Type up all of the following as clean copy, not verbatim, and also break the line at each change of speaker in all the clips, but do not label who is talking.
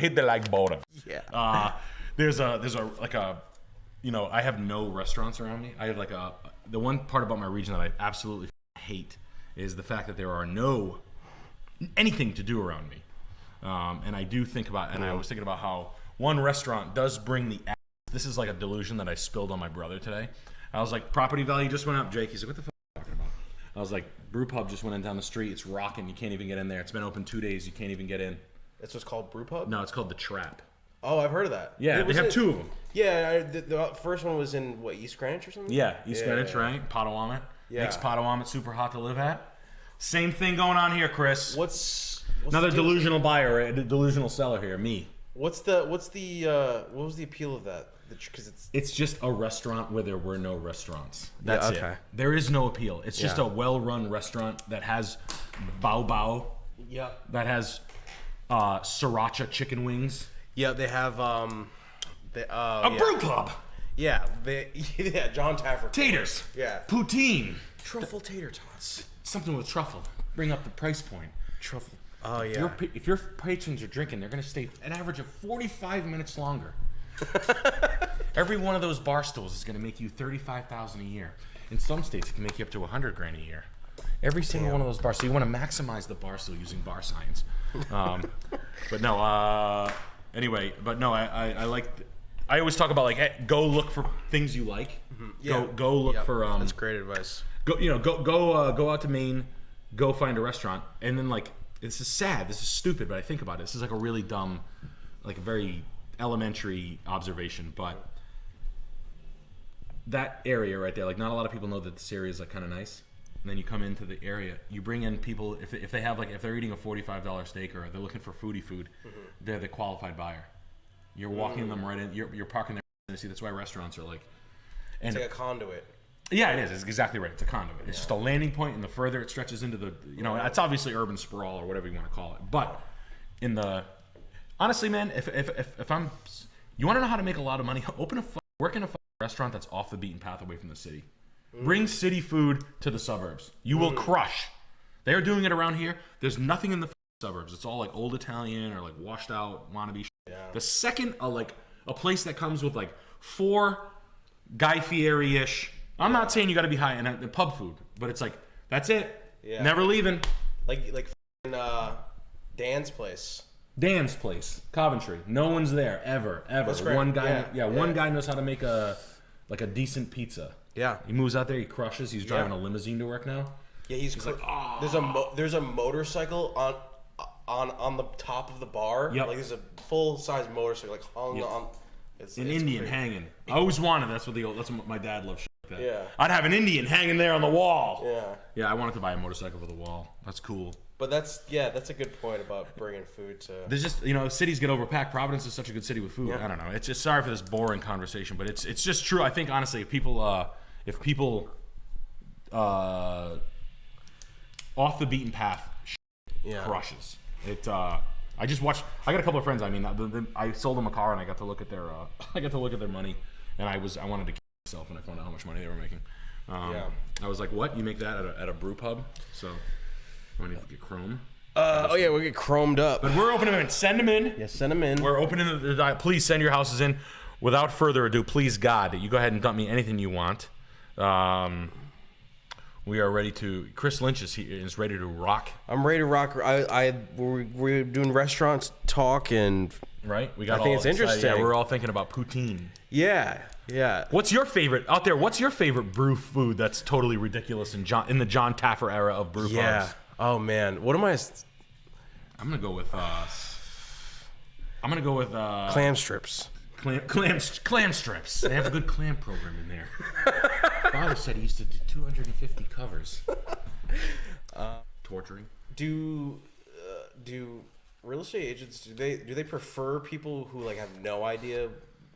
hit the like button.
Yeah.
There's like a, you know, I have no restaurants around me. I have like the one part about my region that I absolutely hate is the fact that there are anything to do around me. And I do think about, and I was thinking about how one restaurant does bring the, this is like a delusion that I spilled on my brother today. I was like, property value just went up, Jake. He's like, what the fuck are you talking about? I was like, brew pub just went in down the street. It's rocking. You can't even get in there. It's been open 2 days. You can't even get in.
That's what's called brew pub?
No, it's called The Trap.
Oh, I've heard of that.
Yeah, they have 2 of them.
Yeah, the first one was in, what, East Greenwich or something?
Yeah, East Greenwich, right? Potawatomi.
Yeah.
Makes Potawatomi super hot to live at. Same thing going on here, Chris.
What's
another delusional buyer, a delusional seller here, me.
What was the appeal of that? Because
it's just a restaurant where there were no restaurants. That's
okay.
it. There is no appeal. It's just a well-run restaurant that has bao bao.
Yeah.
That has sriracha chicken wings.
Yeah, they have
brew pub.
Yeah, John Taffer.
Taters.
Yeah.
Poutine.
Truffle tater tots.
Something with truffle. Bring up the price point.
Truffle. Oh yeah.
If your patrons are drinking, they're going to stay an average of 45 minutes longer. Every one of those bar stools is going to make you $35,000 a year. In some states, it can make you up to $100,000 a year. Every single one of those bars. So you want to maximize the bar stool using bar science. But no. Anyway, but no. I like. I always talk about like, hey, go look for things you like. Yeah. Go look for.
That's great advice.
Go out to Maine. Go find a restaurant, and then like, this is sad. This is stupid, but I think about it. This is like a really dumb, like a very elementary observation, but that area right there, like not a lot of people know that this area is like kind of nice. And then you come into the area, you bring in people, if they have like, if they're eating a $45 steak or they're looking for foodie food, they're the qualified buyer. You're walking them right in, you're parking there. See, that's why restaurants are like, and
it's like a conduit.
Yeah, it is. It's exactly right. It's a conduit. It's just a landing point, and the further it stretches into the, it's obviously urban sprawl or whatever you want to call it. But in the, honestly, man, if I'm, you want to know how to make a lot of money? Work in a restaurant that's off the beaten path away from the city. Bring city food to the suburbs. You will crush. They're doing it around here. There's nothing in the suburbs. It's all like old Italian or like washed out wannabe shit. Yeah. The second a place that comes with like 4 Guy Fieri-ish. I'm not saying you got to be high in pub food, but it's like that's it. Yeah. Never leaving.
Like Dan's place.
Dan's place, Coventry. No one's there ever. One guy, one guy knows how to make a decent pizza.
Yeah,
he moves out there, he crushes. He's driving a limousine to work now.
Yeah, he's like, there's a motorcycle on the top of the bar.
Yep.
Like there's a full size motorcycle like hung on. It's
Indian hanging. I always wanted. That's what my dad loved. Like that.
Yeah.
I'd have an Indian hanging there on the wall.
Yeah.
Yeah, I wanted to buy a motorcycle with a wall. That's cool.
But that's a good point about bringing food to.
There's just cities get overpacked. Providence is such a good city with food. Yeah. I don't know. It's just sorry for this boring conversation, but it's just true. I think honestly, if people off the beaten path crushes it. I just watched. I got a couple of friends. I mean, I sold them a car and I got to look at their money, and I wanted to kill myself when I found out how much money they were making. I was like, "What? You make that at a brew pub?" So. I need to get chrome.
We'll get chromed up.
But we're opening them in. Send them in.
Yeah, send them in.
We're opening the please send your houses in. Without further ado, please God, you go ahead and dump me anything you want. We are ready to. Chris Lynch is ready to rock.
I'm ready to rock. We're doing restaurants talk and
right.
I think it's interesting.
Yeah, we're all thinking about poutine.
Yeah.
What's your favorite out there? What's your favorite brew food that's totally ridiculous in the John Taffer era of brew pubs?
Oh man, what am I?
I'm gonna go with.
Clam strips.
Clam strips. They have a good clam program in there. Father said he used to do 250 covers. Torturing.
Do real estate agents do they prefer people who like have no idea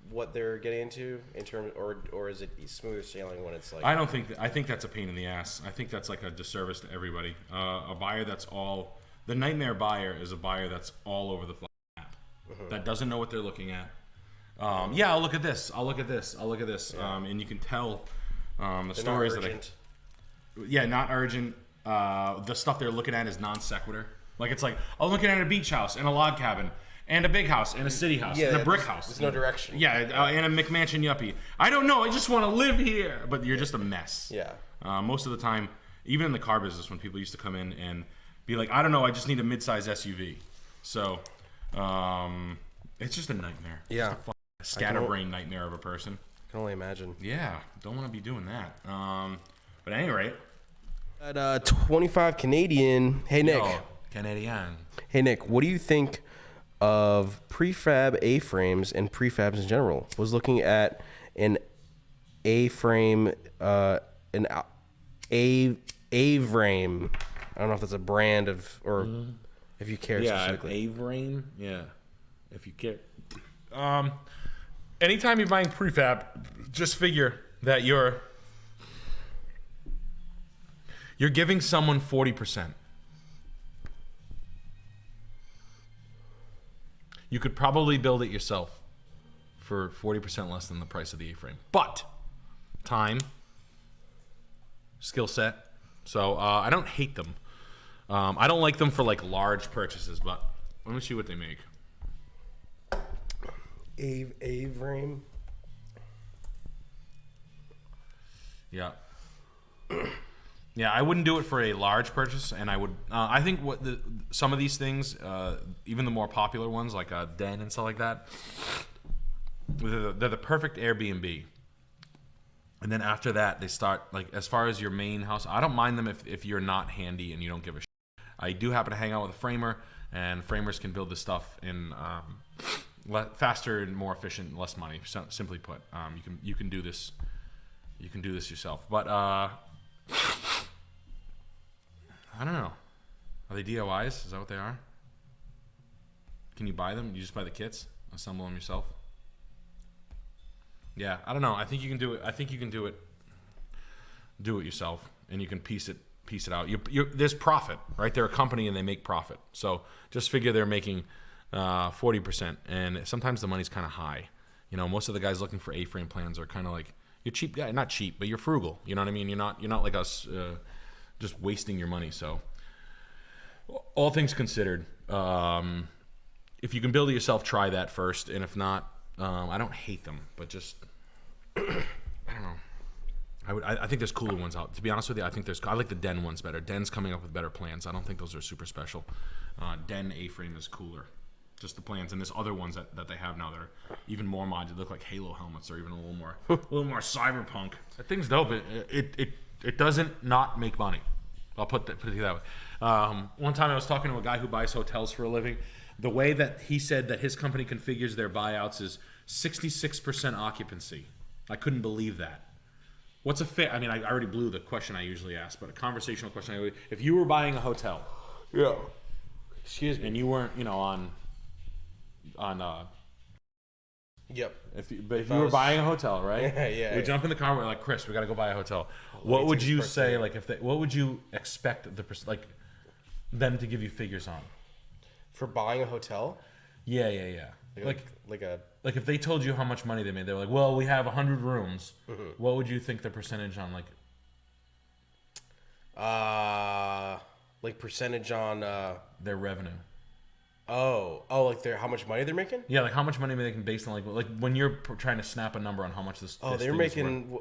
what they're getting into in terms, or is it smooth sailing when it's like?
I think that's a pain in the ass. I think that's like a disservice to everybody. A buyer the nightmare buyer is a buyer that's all over the map, that doesn't know what they're looking at. I'll look at this. I'll look at this. Yeah. And you can tell the stories that not urgent. The stuff they're looking at is non sequitur. Like it's like, I'm looking at a beach house and a log cabin, and a big house, and a city house, and a brick house.
There's no direction.
Yeah, and a McMansion yuppie. I don't know. I just want to live here. But you're just a mess.
Yeah.
Most of the time, even in the car business, when people used to come in and be like, I don't know, I just need a mid-size SUV. So, it's just a nightmare.
Yeah.
Just a scatterbrain nightmare of a person.
I can only imagine.
Yeah, don't want to be doing that. But at any rate.
At 25 Canadian. Hey, Nick.
Yo, Canadian.
Hey, Nick, what do you think of prefab A-frames and prefabs in general? Was looking at an A-frame, an A-frame. I don't know if that's a brand of, or if you care specifically.
Yeah, A-frame. Yeah, if you care. Anytime you're buying prefab, just figure that you're giving someone 40%. You could probably build it yourself for 40% less than the price of the A-frame. But time, skill set. So I don't hate them. I don't like them for like large purchases, but let me see what they make.
A-frame.
Yeah. Yeah, I wouldn't do it for a large purchase, and I would. I think some of these things, even the more popular ones like a den and stuff like that, they're the perfect Airbnb. And then after that, they start like as far as your main house. I don't mind them if you're not handy and you don't give a shit. I do happen to hang out with a framer, and framers can build this stuff in faster and more efficient, less money. Simply put, you can do this. You can do this yourself, but. I don't know. Are they DIYs? Is that what they are? Can you buy them? You just buy the kits, assemble them yourself. Yeah, I don't know. I think you can do it. I think you can do it. Do it yourself, and you can piece it out. There's profit, right? They're a company and they make profit. So just figure they're making 40%, and sometimes the money's kind of high. You know, most of the guys looking for A-frame plans are kind of like you're cheap guy, not cheap, but you're frugal. You know what I mean? You're not like us. Just wasting your money. So all things considered, if you can build it yourself, try that first. And if not, I don't hate them, but just I don't know. I think there's cooler ones out. To be honest with you, I like the Den ones better. Den's coming up with better plans. I don't think those are super special. Den A-frame is cooler. Just the plans, and there's other ones that they have now that are even more modded. They look like Halo helmets, or even a little more cyberpunk. That thing's dope. It doesn't not make money. I'll put it that way. One time I was talking to a guy who buys hotels for a living. The way that he said that his company configures their buyouts is 66% occupancy. I couldn't believe that. What's a fit? I mean, I already blew the question I usually ask, but a conversational question. If you were buying a hotel,
yeah, excuse me,
and you weren't, on
yep.
If you were buying a hotel, right?
Yeah.
We jump in the car. We're like, Chris, we got to go buy a hotel. What would you say? Like, what would you expect them to give you figures on?
For buying a hotel?
Yeah. Like if they told you how much money they made, they were like, well, we have 100 rooms. Mm-hmm. What would you think the percentage on
percentage on
their revenue?
Oh, like how much money they're making?
Yeah, like how much money they can based on like when you're trying to snap a number on how much this.
Oh, they're making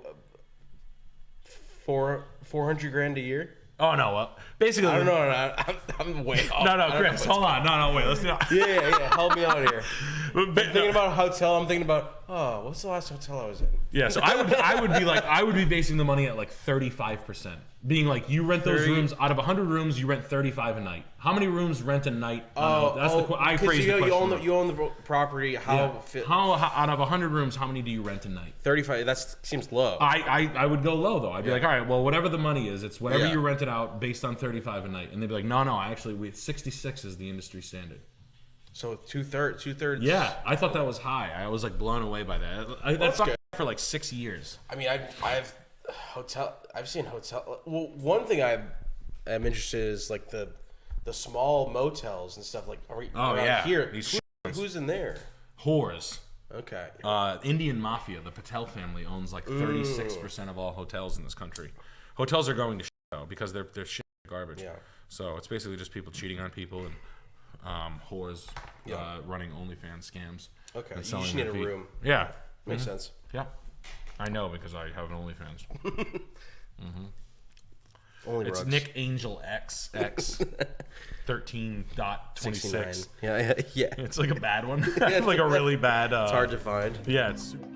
$400,000 a year.
Oh no, well, basically
I don't know. I'm way off.
No, Chris, hold on. No, wait. Let's do it.
Yeah. Help me out here. I'm thinking about a hotel. I'm thinking about what's the last hotel I was in?
Yeah, so I would be basing the money at like 35%. Being like you rent those rooms out of 100 rooms, you rent 35 a night. How many rooms rent a night? I phrased the question.
You own the property. How
out of 100 rooms, how many do you rent a night?
35. That seems low.
I would go low though. I'd be like, all right, well, whatever the money is, it's whatever you rent it out based on 35 a night. And they'd be like, no, actually, 66 is the industry standard.
So two-thirds.
Yeah, I thought that was high. I was like blown away by that. That's good for like 6 years.
I mean, I've seen hotel. Well, one thing I'm interested in is like the small motels and stuff like around here. Who's in there?
Whores.
Okay.
Indian mafia. The Patel family owns like 36% of all hotels in this country. Hotels are going to shit though because they're shit garbage.
Yeah.
So it's basically just people cheating on people and whores
Yeah.
running OnlyFans scams.
Okay,
and
you
selling
just need
their
a
feet.
room.
Yeah.
Makes sense.
Yeah. I know because I have an OnlyFans.
Only
It's
rugs.
Nick Angel XX 13.26.
Yeah.
It's like a bad one. Like a really bad.
It's hard to find.
Yeah, it's super.